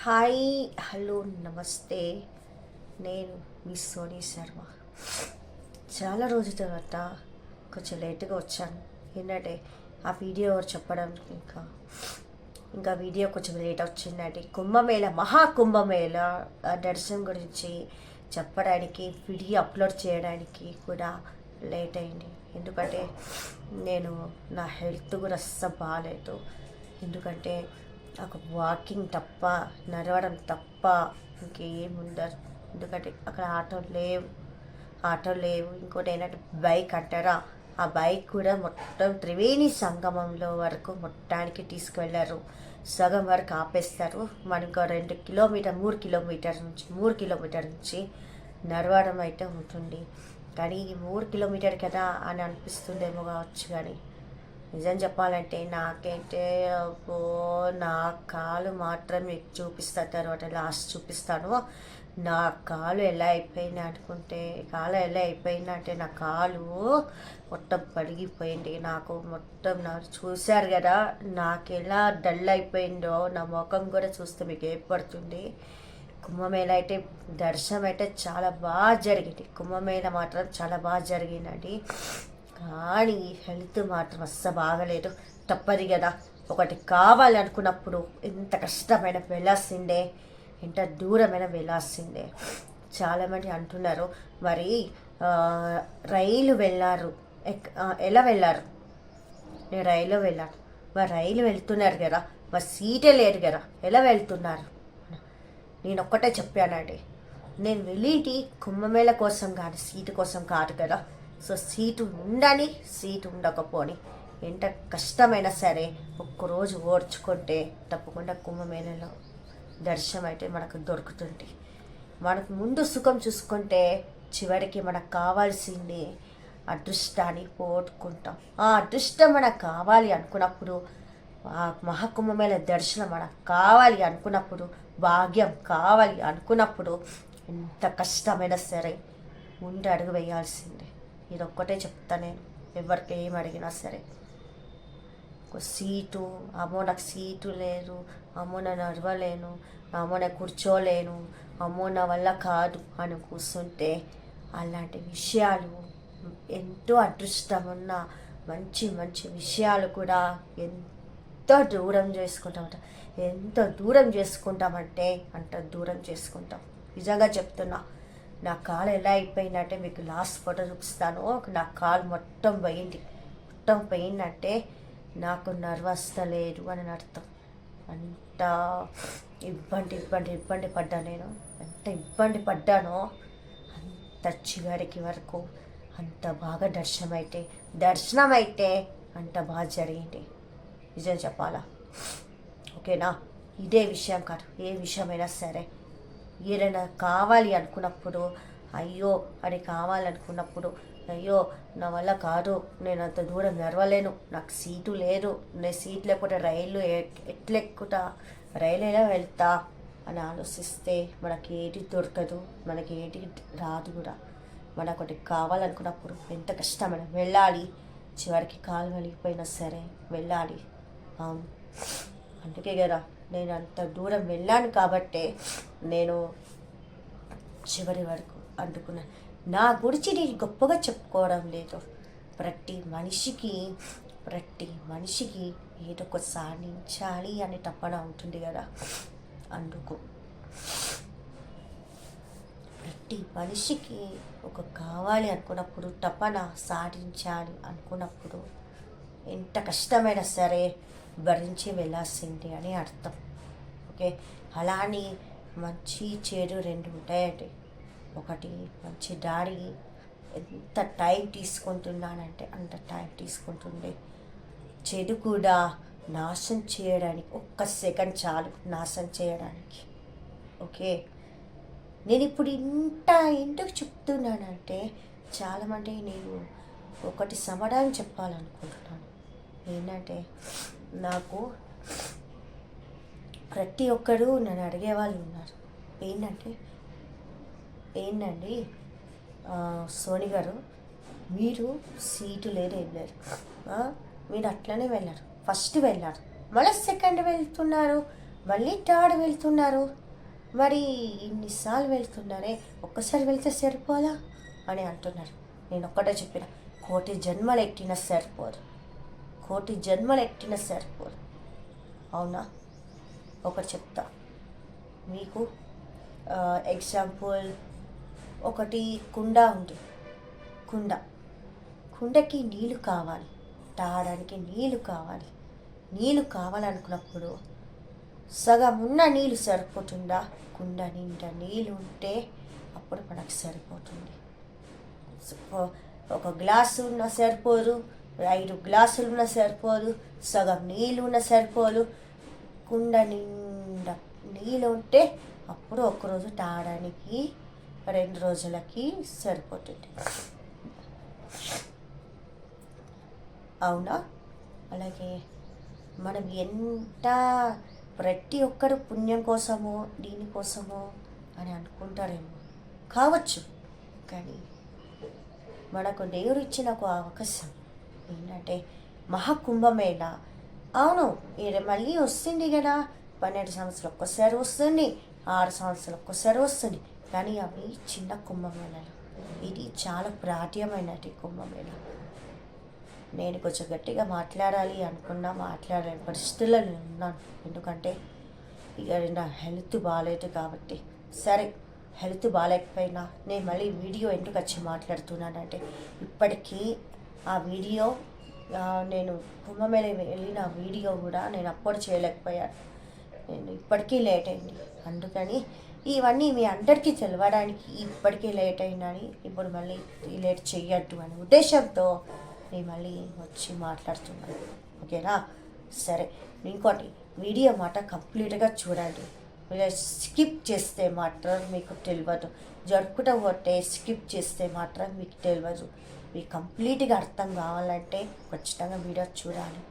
Hi, hello, నమస్తే. నేను మీ Sony Sharma. చాలా రోజుల తర్వాత కొంచెం లేట్గా వచ్చాను. ఏంటంటే ఆ వీడియో చెప్పడం ఇంకా వీడియో కొంచెం లేట్ వచ్చిందండి. కుంభమేళ, మహాకుంభమేళ దర్శనం గురించి చెప్పడానికి వీడియో అప్లోడ్ చేయడానికి కూడా లేట్ అయింది. ఎందుకంటే నేను నా హెల్త్ కూడా అస్సలు బాగాలేదు. ఎందుకంటే నాకు వాకింగ్ తప్ప, నడవడం తప్ప ఇంకేం ఉండదు. ఎందుకంటే అక్కడ ఆటోలు లేవు. ఇంకోటి ఏంటంటే బైక్ అంటారా, ఆ బైక్ కూడా మొత్తం త్రివేణి సంగమంలో వరకు మొత్తానికి తీసుకువెళ్ళారు. సగం వరకు ఆపేస్తారు. మనకు 3 కిలోమీటర్ నుంచి నడవడం అయితే ఉంటుంది. కానీ ఈ 3 కిలోమీటర్ కదా అని అనిపిస్తుందేమో కావచ్చు. కానీ నిజం చెప్పాలంటే నాకైతే నా కాలు మాత్రం మీకు చూపిస్తాను, తర్వాత లాస్ట్ చూపిస్తాను. నా కాలు ఎలా అయిపోయిందంటే నా కాలు మొత్తం పడిగిపోయింది. నాకు మొత్తం చూశారు కదా నాకు ఎలా డల్ అయిపోయిందో. నా ముఖం కూడా చూస్తే మీకు ఏర్పడుతుంది. కుంభమేళ అయితే దర్శనం అయితే చాలా బాగా జరిగింది. కుంభమేళ మాత్రం చాలా బాగా జరిగిందండి. కానీ హెల్త్ మాత్రం అస్సలు బాగలేదు. తప్పదు కదా, ఒకటి కావాలనుకున్నప్పుడు ఎంత కష్టమైన వెళ్ళాల్సిందే, ఎంత దూరమైన వెళ్ళాల్సిందే. చాలామంది అంటున్నారు మరి రైలు వెళ్ళారు, ఎలా వెళ్ళారు? నేను రైల్లో వెళ్ళాను. మరి రైలు వెళ్తున్నారు కదా, మరి సీటే లేదు కదా, ఎలా వెళ్తున్నారు? నేను ఒక్కటే చెప్పానండి, నేను వెళ్ళేది కుంభమేళ కోసం కానీ సీటు కోసం కాదు కదా. సో సీటు ఉండని, సీటు ఉండకపోని, ఎంత కష్టమైనా సరే ఒక్కరోజు ఓర్చుకుంటే తప్పకుండా కుంభమేళలో దర్శనం అయితే మనకు దొరుకుతుంది. మనకు ముందు సుఖం చూసుకుంటే చివరికి మనకు కావాల్సింది అదృష్టాన్ని పోగొట్టుకుంటాం. ఆ అదృష్టం మనకు కావాలి అనుకున్నప్పుడు, ఆ మహాకుంభమేళ దర్శనం మనకు కావాలి అనుకున్నప్పుడు, భాగ్యం కావాలి అనుకున్నప్పుడు ఎంత కష్టమైనా సరే ముందు అడుగు వేయాల్సిందే. ఇది ఒక్కటే చెప్తా నేను, ఎవరికి ఏం అడిగినా సరే. సీటు, అమ్మో నాకు సీటు లేదు, అమ్మో నేను నడవలేను, అమ్మో నేను కూర్చోలేను, అమ్మో నా వల్ల కాదు అని కూర్చుంటే అలాంటి విషయాలు, ఎంతో అదృష్టం ఉన్న మంచి మంచి విషయాలు కూడా ఎంత దూరం చేసుకుంటామంటే అంత దూరం చేసుకుంటాం. నిజంగా చెప్తున్నా. నా కాలు ఎలా అయిపోయిందంటే మీకు లాస్ట్ ఫోటో చూపిస్తాను. నా కాలు మొత్తం పోయిందంటే నాకు నర్వస్తలేదు అని అర్థం. అంత ఇబ్బంది పడ్డాను నేను. ఎంత ఇబ్బంది పడ్డానో అంత చివరికి వరకు అంత బాగా దర్శనం అయితే అంత బాగా జరిగింది. నిజం చెప్పాలా, ఓకేనా? ఇదే విషయం కాదు, ఏ విషయమైనా సరే ఏదైనా కావాలి అనుకున్నప్పుడు, అయ్యో అది కావాలనుకున్నప్పుడు, అయ్యో నా వల్ల కాదు, నేను అంత దూరం నడవలేను, నాకు సీటు లేదు, నేను సీట్ లేకపోతే రైలు ఎట్లా ఎక్కుతా, రైలు ఎలా వెళ్తా అని ఆలోచిస్తే మనకి ఏది దొరకదు, మనకి ఏది రాదు కూడా. మనకు ఒకటి కావాలనుకున్నప్పుడు ఎంత కష్టమైన వెళ్ళాలి, చివరికి కాలు వలిగిపోయినా సరే వెళ్ళాలి. అందుకే కదా నేను అంత దూరం వెళ్ళాను కాబట్టే నేను చివరి వరకు అందుకున్నాను. నా గురించి నేను గొప్పగా చెప్పుకోవడం లేదు. ప్రతి మనిషికి ఏదో ఒక సాధించాలి అని తపన ఉంటుంది కదా. అందుకు ప్రతి మనిషికి ఒక కావాలి అనుకున్నప్పుడు, తపన సాధించాలి అనుకున్నప్పుడు ఎంత కష్టమైనా సరే భరించి వెళ్ళాల్సింది అని అర్థం. ఓకే, అలానే మంచి చెడు రెండు ఉంటాయండి. ఒకటి మంచి దారి ఎంత టైం తీసుకుంటున్నానంటే అంత టైం తీసుకుంటుంది. చెడు కూడా నాశనం చేయడానికి 1 సెకండ్ చాలు నాశనం చేయడానికి. ఓకే, నేను ఇప్పుడు ఇంత ఎందుకు చెప్తున్నానంటే చాలామంది నేను ఒకటి సమాధానం చెప్పాలనుకుంటున్నాను. ఏంటంటే నాకు ప్రతి ఒక్కరు నన్ను అడిగే వాళ్ళు ఉన్నారు. ఏంటండి సోని గారు, మీరు సీటు లేదు వెళ్ళారు, మీరు అట్లనే వెళ్ళారు, ఫస్ట్ వెళ్ళారు, మళ్ళీ సెకండ్ వెళ్తున్నారు, మళ్ళీ థర్డ్ వెళ్తున్నారు. మరి ఇన్నిసార్లు వెళ్తున్నారే, ఒక్కసారి వెళ్తే సరిపోదా అని అంటున్నారు. నేను ఒక్కటే చెప్పిన, కోటి జన్మలు ఎట్టినా సరిపోదు, కోటి జన్మలు ఎట్టినా సరిపోదు. అవునా? ఒకటి చెప్తా మీకు. ఎగ్జాంపుల్, ఒకటి కుండ ఉంది. కుండకి నీళ్ళు కావాలి, తాగడానికి నీళ్ళు కావాలి. నీళ్ళు కావాలనుకున్నప్పుడు సగం ఉన్న నీళ్ళు సరిపోతుందా? కుండ నిండా నీళ్ళు ఉంటే అప్పుడు మనకు సరిపోతుంది. ఒక గ్లాసు ఉన్న సరిపోదు, 5 గ్లాసులు ఉన్న సరిపోదు, సగం నీళ్ళు ఉన్న సరిపోదు. కుండ నిండా నీళ్ళు ఉంటే అప్పుడు ఒకరోజు తాగడానికి 2 రోజులకి సరిపోతుంది. అవునా? అలాగే మనం ఎంత ప్రతి ఒక్కరు పుణ్యం కోసమో దీనికోసమో అని అనుకుంటారేమో కావచ్చు, కానీ మనకు దేవుడు ఇచ్చిన ఒక అవకాశం ఏంటంటే మహాకుంభమేళ. అవును, ఇది మళ్ళీ వస్తుంది కదా, 12 సంవత్సరాలు ఒక్కసారి వస్తుంది, 6 సంవత్సరాలు ఒక్కసారి వస్తుంది. కానీ అవి చిన్న కుంభమేళలు. ఇది చాలా ప్రాధాన్యమైనది కుంభమేళ. నేను కొంచెం గట్టిగా మాట్లాడాలి అనుకున్నా, మాట్లాడలేని పరిస్థితుల్లో నేను ఉన్నాను. ఎందుకంటే ఇక నా హెల్త్ బాగాలేదు కాబట్టి. సరే, హెల్త్ బాగాలేకపోయినా నేను మళ్ళీ వీడియో ఎందుకు వచ్చి మాట్లాడుతున్నానంటే, ఇప్పటికీ ఆ వీడియో నేను కుంభమేళ వెళ్ళిన వీడియో కూడా నేను అప్లోడ్ చేయలేకపోయాను. నేను ఇప్పటికీ లేట్ అయింది. అందుకని ఇవన్నీ మీ అందరికీ తెలవడానికి ఇప్పటికీ లేట్ అయిందని, ఇప్పుడు మళ్ళీ లేట్ చెయ్యొద్దు అనే ఉద్దేశంతో నేను మళ్ళీ వచ్చి మాట్లాడుతున్నాను. ఓకేనా? సరే, ఇంకోటి, వీడియో మాట కంప్లీట్గా చూడండి. స్కిప్ చేస్తే మాత్రం మీకు తెలియదు. జరుపుకుంటూ పోతే స్కిప్ చేస్తే మాత్రం మీకు తెలియదు. మీకు కంప్లీట్గా అర్థం కావాలంటే ఖచ్చితంగా వీడియో చూడాలి.